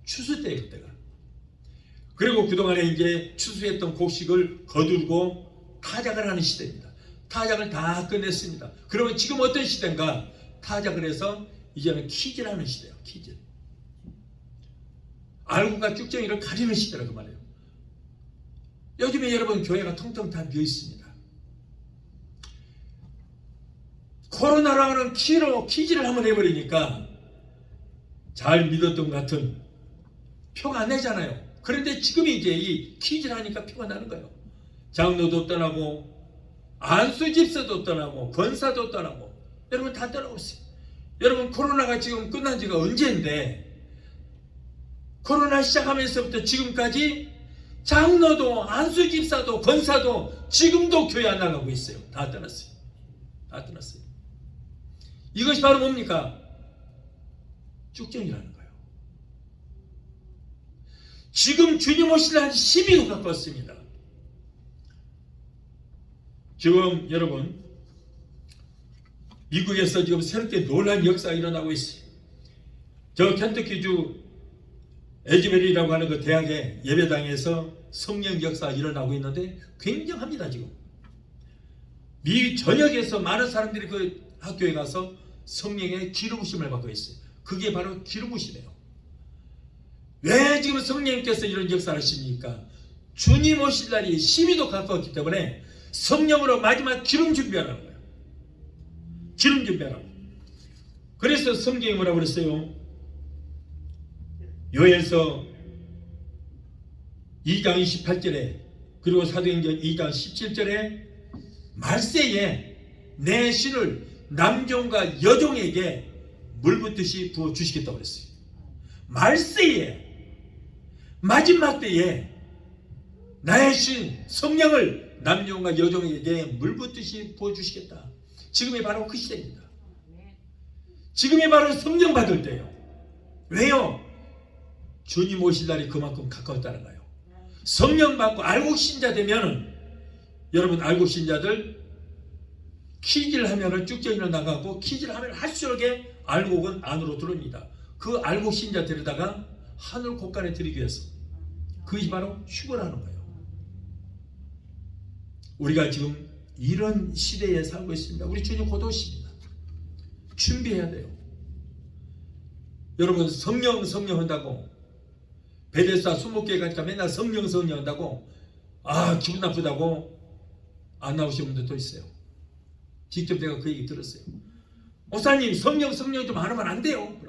추수 때예요, 그때가. 그리고 그동안에 이제 추수했던 곡식을 거두고 타작을 하는 시대입니다. 타작을 다 끝냈습니다. 그러면 지금 어떤 시대인가? 타작을 해서 이제는 키질 하는 시대예요. 키질. 알고가 쭉정이를 가리는 시대라고 말해요. 요즘에 여러분 교회가 텅텅 다 비어 있습니다. 코로나라는 키질을 한번 해버리니까 잘 믿었던 것 같은 표가 안 내잖아요. 그런데 지금 이제 이 키질하니까 표가 나는 거예요. 장로도 떠나고 안수집사도 떠나고 권사도 떠나고 여러분 다 떠나고 있어요. 여러분 코로나가 지금 끝난 지가 언제인데 코로나 시작하면서부터 지금까지 장로도 안수집사도 권사도 지금도 교회 안 나가고 있어요. 다 떠났어요. 다 떠났어요. 이것이 바로 뭡니까? 쭉정이라는 거예요. 지금 주님 오실 한 10일 가까웠습니다. 지금 여러분 미국에서 지금 새롭게 놀라운 역사가 일어나고 있어요. 저 켄터키주 에즈베리라고 하는 그 대학의 예배당에서 성령 역사가 일어나고 있는데 굉장합니다. 지금 미 전역에서 많은 사람들이 그 학교에 가서 성령의 기름부심을 받고 있어요. 그게 바로 기름부심이에요. 왜 지금 성령님께서 이런 역사를 하십니까? 주님 오실 날이 12도 가까웠기 때문에 성령으로 마지막 기름 준비하라는 거예요. 기름 준비하라고. 그래서 성경이 뭐라고 그랬어요? 요엘서 2장 28절에 그리고 사도행전 2장 17절에 말세에 내 신을 남종과 여종에게 물붓듯이 부어주시겠다고 그랬어요. 말세에 마지막 때에 나의 신 성령을 남종과 여종에게 물붓듯이 부어주시겠다. 지금이 바로 그 시대입니다. 지금이 바로 성령 받을 때예요. 왜요? 주님 오실 날이 그만큼 가까웠다는 거예요. 성령 받고 알곡 신자 되면은 여러분 알곡 신자들 키질 하면은 쭉정이로 나가고 키질 하면 할수록 알곡은 안으로 들어옵니다. 그 알곡 신자 데려다가 하늘 곳간에 들이기 위해서 그것이 바로 휴거라는 거예요. 우리가 지금 이런 시대에 살고 있습니다. 우리 주님 곧 오십니다. 준비해야 돼요. 여러분 성령 한다고 베데스다 20개 가니까 맨날 성령 한다고 기분 나쁘다고 안 나오시는 분들도 있어요. 직접 제가 그 얘기 들었어요. 목사님 성령 좀 안 하면 안 돼요.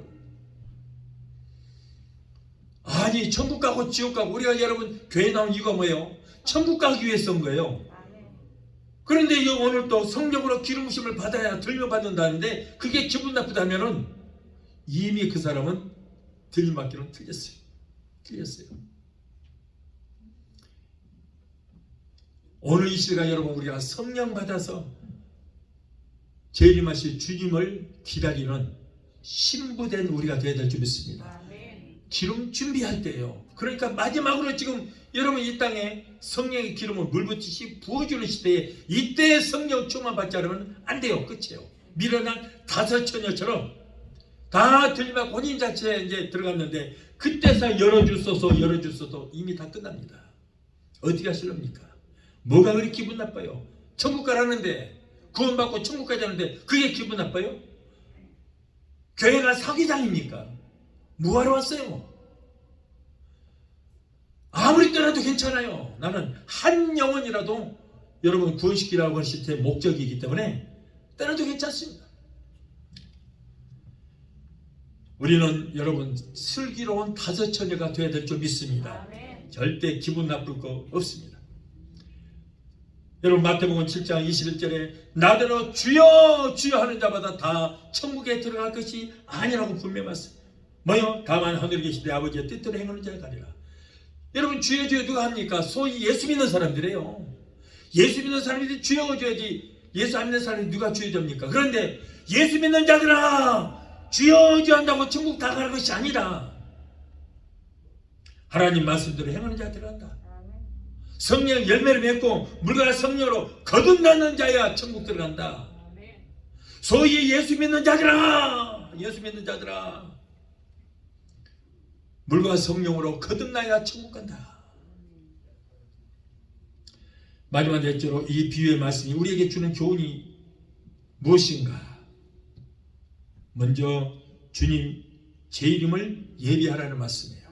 아니 천국 가고 지옥 가고 우리가 여러분 교회 나온 이유가 뭐예요? 천국 가기 위해서 온 거예요. 그런데 오늘 또 성령으로 기름 부심을 받아야 들려 받는다는데 그게 기분 나쁘다면은 이미 그 사람은 들림 받기는 틀렸어요. 오늘 이 시간 여러분 우리가 성령 받아서 재림하실 주님을 기다리는 신부된 우리가 되어야 될 줄 믿습니다. 기름 준비할 때예요. 그러니까 마지막으로 지금 여러분 이 땅에 성령의 기름을 물붓듯이 부어주는 시대에 이때 성령 충만 받지 않으면 안 돼요. 끝이에요. 미련한 다섯 처녀처럼 다 들리면 본인 자체에 이제 들어갔는데 그때서 열어주소서 이미 다 끝납니다. 어떻게 하실랍니까? 뭐가 그리 기분 나빠요? 천국 가라는데 구원받고 천국 가자는데 그게 기분 나빠요? 교회가 사기장입니까? 뭐하러 왔어요? 아무리 떠나도 괜찮아요. 나는 한 영혼이라도 여러분 구원시키라고 하실 때 목적이기 때문에 떠나도 괜찮습니다. 우리는 여러분 슬기로운 다섯 처녀가 되어야 될 줄 믿습니다. 절대 기분 나쁠 거 없습니다. 여러분 마태복음 7장 21절에 나더러 주여 주여 하는 자마다 다 천국에 들어갈 것이 아니라고 분명히 말씀. 뭐요? 다만 하늘에 계신 내 아버지의 뜻대로 행하는 자가 가리라. 여러분 주여 주여 누가 합니까? 소위 예수 믿는 사람들이에요. 예수 믿는 사람들이 주여 주여지 예수 안 믿는 사람이 누가 주여 됩니까? 그런데 예수 믿는 자들아 주여 주여 한다고 천국 다 가는 것이 아니라 하나님 말씀대로 행하는 자들을 한다. 성령 열매를 맺고 물과 성령으로 거듭나는 자야 천국 들어간다. 소위 예수 믿는 자들아 물과 성령으로 거듭나야 천국 간다. 마지막 넷째로 이 비유의 말씀이 우리에게 주는 교훈이 무엇인가? 먼저 주님 제 이름을 예비하라는 말씀이에요.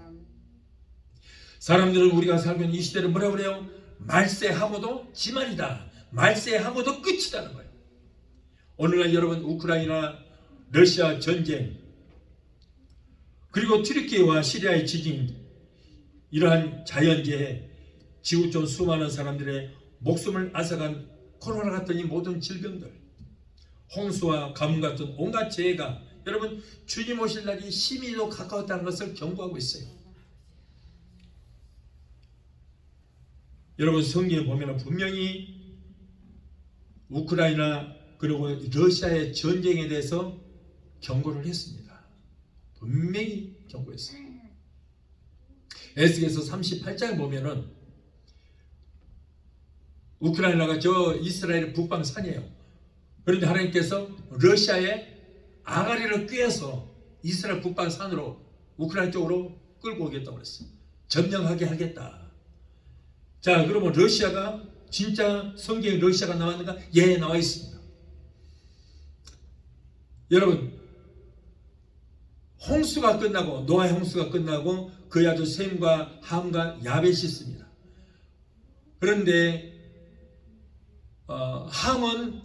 사람들은 우리가 살고 있는 이 시대를 뭐라 그래요? 말세하고도 지말이다. 말세하고도 끝이다는 거예요. 오늘날 여러분 우크라이나 러시아 전쟁 그리고 튀르키예와 시리아의 지진 이러한 자연재해 지구촌 수많은 사람들의 목숨을 앗아간 코로나 같은 이 모든 질병들 홍수와 가뭄 같은 온갖 재해가 여러분 주님 오실 날이 심히도 가까웠다는 것을 경고하고 있어요. 여러분 성경에 보면 분명히 우크라이나 그리고 러시아의 전쟁에 대해서 경고를 했습니다. 분명히 경고했어요. 에스겔서 38장에 보면은 우크라이나가 저 이스라엘의 북방산이에요. 그런데 하나님께서 러시아의 아가리를 꿰어서 이스라엘 북방산으로 우크라이나 쪽으로 끌고 오겠다고 그랬어요. 점령하게 하겠다. 자, 그러면 러시아가 진짜 성경에 러시아가 나왔는가? 예, 나와 있습니다. 여러분 홍수가 끝나고 노아의 홍수가 끝나고 그의 아들 셈과 함과 야벳이 있습니다. 그런데 함은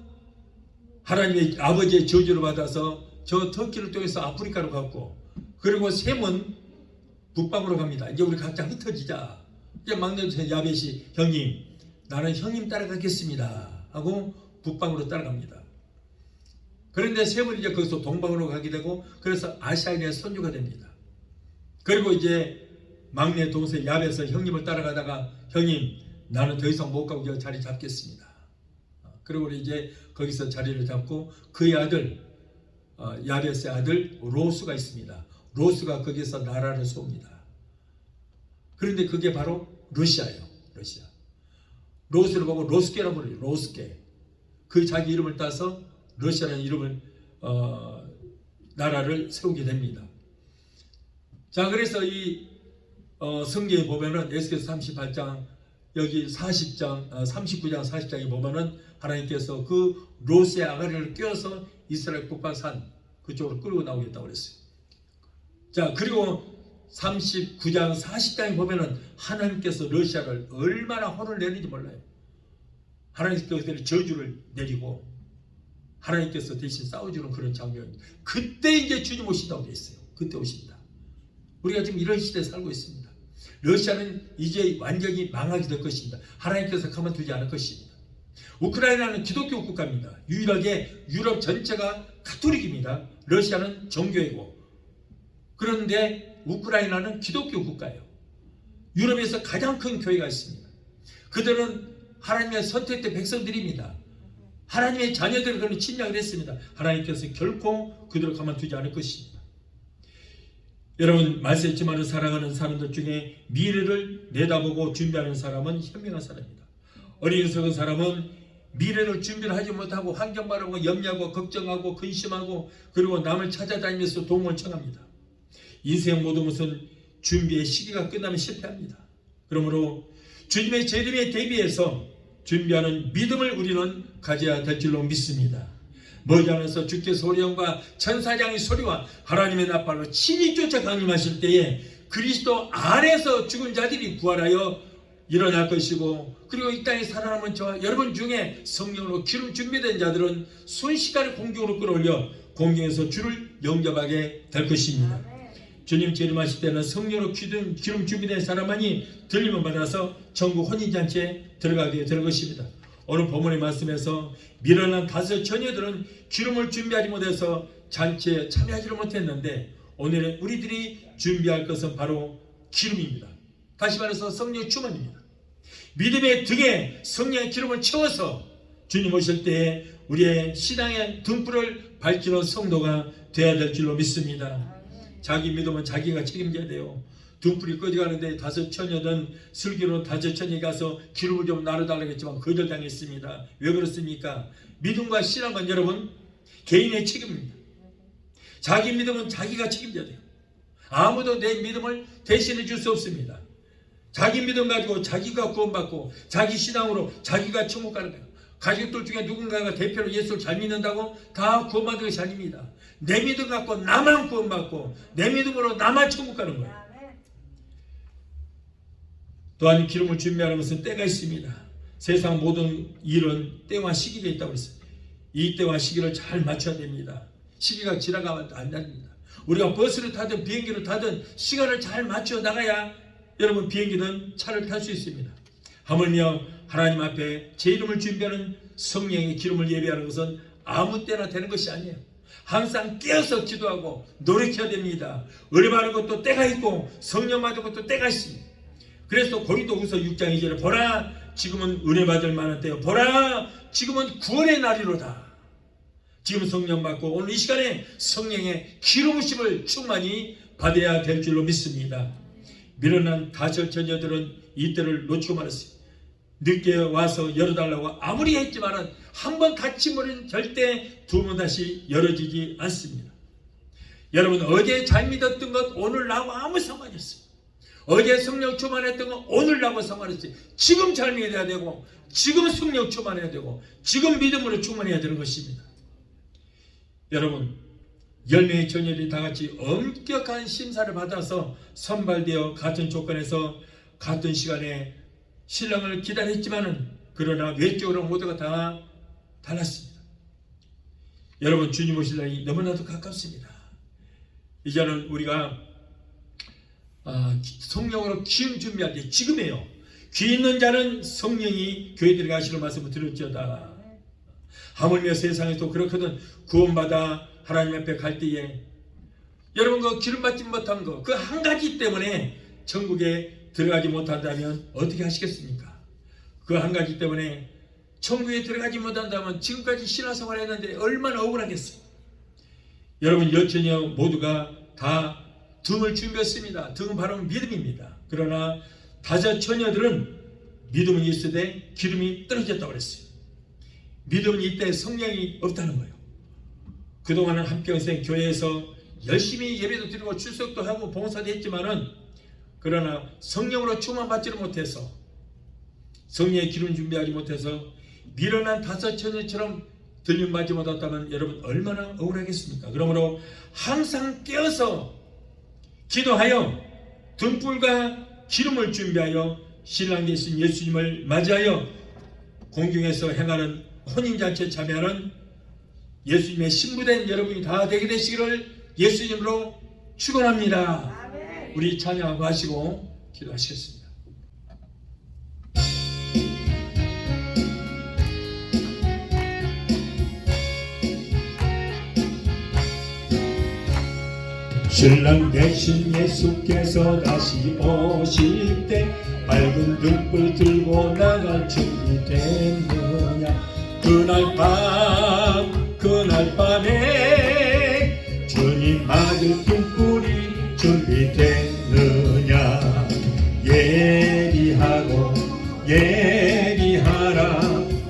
하나님의 아버지의 저주를 받아서 저 터키를 통해서 아프리카로 갔고 그리고 셈은 북방으로 갑니다. 이제 우리 각자 흩어지자. 이제 막내 야벳이 형님 나는 형님 따라가겠습니다 하고 북방으로 따라갑니다. 그런데 셈은 이제 거기서 동방으로 가게 되고 그래서 아시아인의 선조가 됩니다. 그리고 이제 막내 동생 야벳은 형님을 따라가다가 형님 나는 더 이상 못 가고 자리 잡겠습니다. 그리고 이제 거기서 자리를 잡고 그의 아들 야벳의 아들 로스가 있습니다. 로스가 거기서 나라를 세웁니다. 그런데 그게 바로 러시아예요. 러시아. 로스를 보고 로스케라고 부르죠. 로스케. 그 자기 이름을 따서 러시아라는 이름을 나라를 세우게 됩니다. 자, 그래서 이 성경에 보면은 에스겔서 38장 여기 40장 39장 40장에 보면은 하나님께서 그 로스의 아가리를 껴서 이스라엘 북방산 그쪽으로 끌고 나오겠다고 그랬어요. 자, 그리고 39장 40장에 보면은 하나님께서 러시아를 얼마나 혼을 내는지 몰라요. 하나님께서 저주를 내리고 하나님께서 대신 싸워주는 그런 장면. 그때 이제 주님 오신다고 돼 있어요. 그때 오신다. 우리가 지금 이런 시대에 살고 있습니다. 러시아는 이제 완전히 망하게 될 것입니다. 하나님께서 가만두지 않을 것입니다. 우크라이나는 기독교 국가입니다. 유일하게 유럽 전체가 가톨릭입니다. 러시아는 정교회고. 그런데 우크라이나는 기독교 국가예요. 유럽에서 가장 큰 교회가 있습니다. 그들은 하나님의 선택된 백성들입니다. 하나님의 자녀들을 그는 침략을 했습니다. 하나님께서 결코 그들을 가만두지 않을 것입니다. 여러분, 말씀했지만 사랑하는 사람들 중에 미래를 내다보고 준비하는 사람은 현명한 사람입니다. 어리석은 사람은 미래를 준비를 하지 못하고 환경 바라보고 염려하고 걱정하고 근심하고 그리고 남을 찾아다니면서 도움을 청합니다. 인생 모든 것은 준비의 시기가 끝나면 실패합니다. 그러므로 주님의 재림에 대비해서 준비하는 믿음을 우리는 가져야 될 줄로 믿습니다. 머지않아서 주께서 소리와 천사장의 소리와 하나님의 나팔로 친히 쫓아 강림하실 때에 그리스도 안에서 죽은 자들이 부활하여 일어날 것이고, 그리고 이 땅에 살아남은 저와 여러분 중에 성령으로 기름 준비된 자들은 순식간에 공중으로 끌어올려 공중에서 주를 영접하게 될 것입니다. 주님 재림하실 때는 성령으로 기름 준비된 사람만이 들림을 받아서 천국 혼인잔치에 들어가게 될 것입니다. 오늘 본문의 말씀에서 미련한 5 처녀들은 기름을 준비하지 못해서 잔치에 참여하지 못했는데, 오늘은 우리들이 준비할 것은 바로 기름입니다. 다시 말해서 성령의 충만입니다. 믿음의 등에 성령의 기름을 채워서 주님 오실 때에 우리의 신앙의 등불을 밝히는 성도가 되어야 될 줄로 믿습니다. 자기 믿음은 자기가 책임져야 돼요. 등불이 꺼져가는데 5 처녀는 슬기로운 5 처녀에 가서 기름을 좀 나눠달라고 했지만 거절당했습니다. 왜 그렇습니까? 믿음과 신앙은 여러분 개인의 책임입니다. 자기 믿음은 자기가 책임져야 돼요. 아무도 내 믿음을 대신해 줄 수 없습니다. 자기 믿음 가지고 자기가 구원받고 자기 신앙으로 자기가 천국 가는 거예요. 가족들 중에 누군가가 대표로 예수를 잘 믿는다고 다 구원받는 것이 아닙니다. 내 믿음 갖고 나만 구원받고 내 믿음으로 나만 천국 가는 거예요. 또한 기름을 준비하는 것은 때가 있습니다. 세상 모든 일은 때와 시기가 있다고 했어요. 이 때와 시기를 잘 맞춰야 됩니다. 시기가 지나가면 안 됩니다. 우리가 버스를 타든 비행기를 타든 시간을 잘 맞춰 나가야 여러분 비행기는 차를 탈 수 있습니다. 하물며 하나님 앞에 제 이름을 준비하는 성령의 기름을 예배하는 것은 아무 때나 되는 것이 아니에요. 항상 깨어서 기도하고 노력해야 됩니다. 은혜 받는 것도 때가 있고 성령 받는 것도 때가 있습니다. 그래서 고린도후서 6장 2절에 보라 지금은 은혜 받을 만한 때요, 보라 지금은 구원의 날이로다. 지금 성령 받고 오늘 이 시간에 성령의 기름 부심을 충만히 받아야 될 줄로 믿습니다. 미련한 5 처녀들은 이 때를 놓치고 말았어요. 늦게 와서 열어달라고 아무리 했지만은 한번 닫힌 절대 2번 다시 열어지지 않습니다. 여러분, 어제 잘 믿었던 것 오늘 나하고 아무 상관이 없어요. 어제 성령 충만했던 건 오늘 나하고 상관이 없어요. 지금 잘 믿어야 되고 지금 성령 충만해야 되고 지금 믿음으로 충만해야 되는 것입니다. 여러분, 10명의 처녀들이 다 같이 엄격한 심사를 받아서 선발되어 같은 조건에서 같은 시간에 신랑을 기다렸지만은 그러나 외적으로 모두가 다 달랐습니다. 여러분, 주님 오실 날이 너무나도 가깝습니다. 이제는 우리가 성령으로 기름 준비할 때 지금이에요. 귀 있는 자는 성령이 교회 들어가시는 말씀을 들을지어다. 하물며 세상에도 그렇거든 구원받아 하나님 앞에 갈 때에 여러분 그 기름 받지 못한 거 그 한 가지 때문에 천국에 들어가지 못한다면 어떻게 하시겠습니까? 그 한 가지 때문에 천국에 들어가지 못한다면 지금까지 신앙생활 했는데 얼마나 억울하겠어요. 여러분, 여처녀 모두가 다 등을 준비했습니다. 등은 바로 믿음입니다. 그러나 5 처녀들은 믿음은 있으되 기름이 떨어졌다고 그랬어요. 믿음은 이때 성령이 없다는 거예요. 그동안은 한평생 교회에서 열심히 예배도 드리고 출석도 하고 봉사도 했지만은 그러나 성령으로 충만받지를 못해서 성령의 기름 준비하지 못해서 미련한 5 처녀처럼 들림받지 못했다면 여러분 얼마나 억울하겠습니까? 그러므로 항상 깨어서 기도하여 등불과 기름을 준비하여 신랑 되신 예수님을 맞이하여 공중에서 행하는 혼인잔치에 참여하는 예수님의 신부된 여러분이 다 되게 되시기를 예수님으로 축원합니다. 아멘. 우리 찬양하고 하시고 기도하시겠습니다. 신랑 대신 예수께서 다시 오실 때 밝은 등불 들고 나갈 준비 됐느냐. 그날 밤에 주님 맞을 등불이 준비됐느냐. 예리하라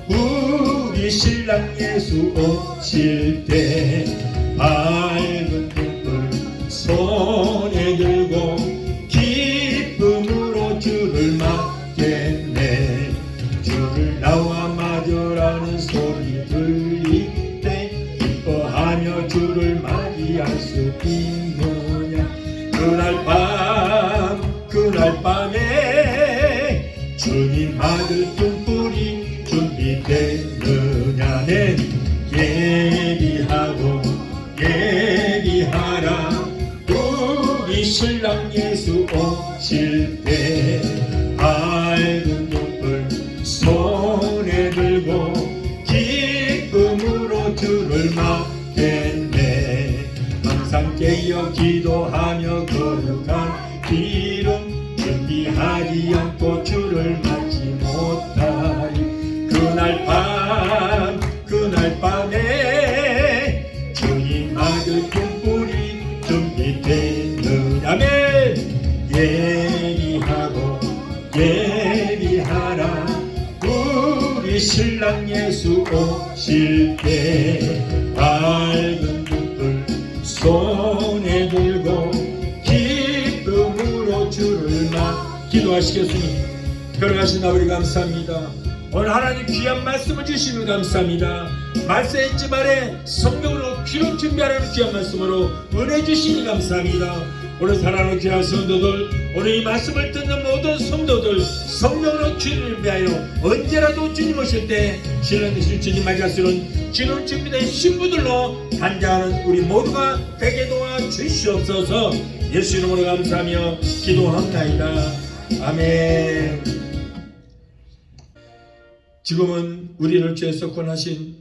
우리 신랑 예수 오실 때 밝은 등불 손에 들고 기쁨으로 주를 맞겠네. 주를 나와 맞으라는 소리 들릴 때 기뻐하며 주를 맞이할 수 있느냐. 그날 밤에 주님 맞을 등불이 준비됐느냐. 네, 예리하라 우리 신랑 예수 오실 때 밝은 등불 손에 들고 기쁨으로 주를 맞겠네. 항상 깨어 기도하며 거룩한 기름 준비하지 않고 주를 맞지 못하리. 그날 밤에 주님 맞을 등불이 준비되느냐. 아멘. 예리하라 우리 신랑 예수 오실 때 밝은 등불 손에 들고 기쁨으로 주를 기도하시겠습니다. 걸어가신 아버지 감사합니다. 오늘 하나님 귀한 말씀을 주시면 감사합니다. 말씀 잊지 말에 성경으로 귀로 준비하라는 귀한 말씀으로 은혜 주시니 감사합니다. 오늘 사랑하는 귀한 성도들, 오늘 이 말씀을 듣는 모든 성도들 성령으로 주님을 준비하여 언제라도 주님 오실 때 신랑 되실 주님 맞이할 수 있는 기름 준비된 신부들로 단장하는 우리 모두가 되게 도와주시옵소서. 예수 이름으로 감사하며 기도합나이다. 아멘. 지금은 우리를 죄에서 구원하신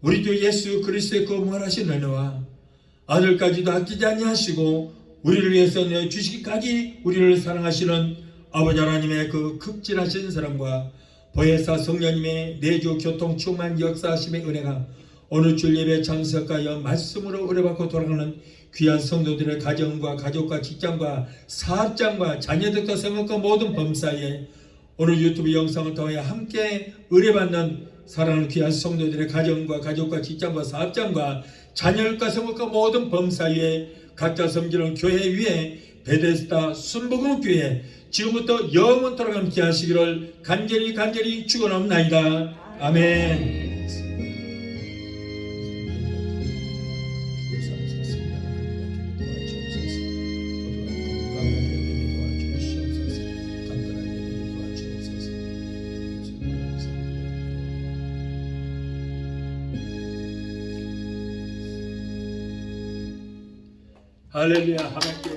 우리 주 예수 그리스도의 그 무한하신 은혜와 아들까지도 아끼지 아니하시고 우리를 위해서 내주시기까지 우리를 사랑하시는 아버지 하나님의 그 극진하신 사랑과 보혜사 성령님의 내주 교통 충만 역사하심의 은혜가 오늘 주일 예배 참석하여 말씀으로 은혜받고 돌아가는 귀한 성도들의 가정과 가족과 직장과 사업장과 자녀들과 생각과 모든 범사에 오늘 유튜브 영상을 통해 함께 은혜받는 사랑하는 귀한 성도들의 가정과 가족과 직장과 사업장과 자녀과 생각과 모든 범사에 각자 섬기는 교회 위에 베데스다 순복음교회 지금부터 영원토록 함께 하시기를 간절히 축원합나이다. 아멘. 할렐루야. 하나님께